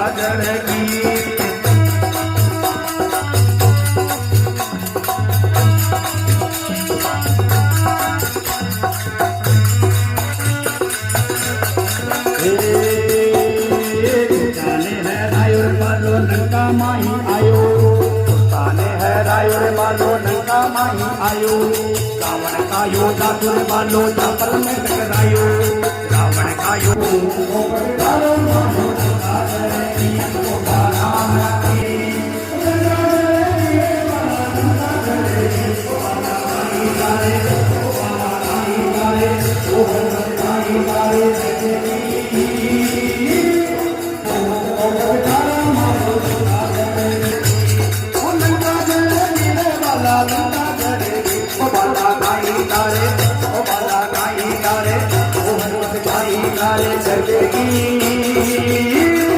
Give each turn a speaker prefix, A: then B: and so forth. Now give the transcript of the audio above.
A: काजल की माही आयो ताने है रायो रे बालो नंगा माही आयो रावण का योद्धा तुर बालो चपल में टकरायो रावण का यो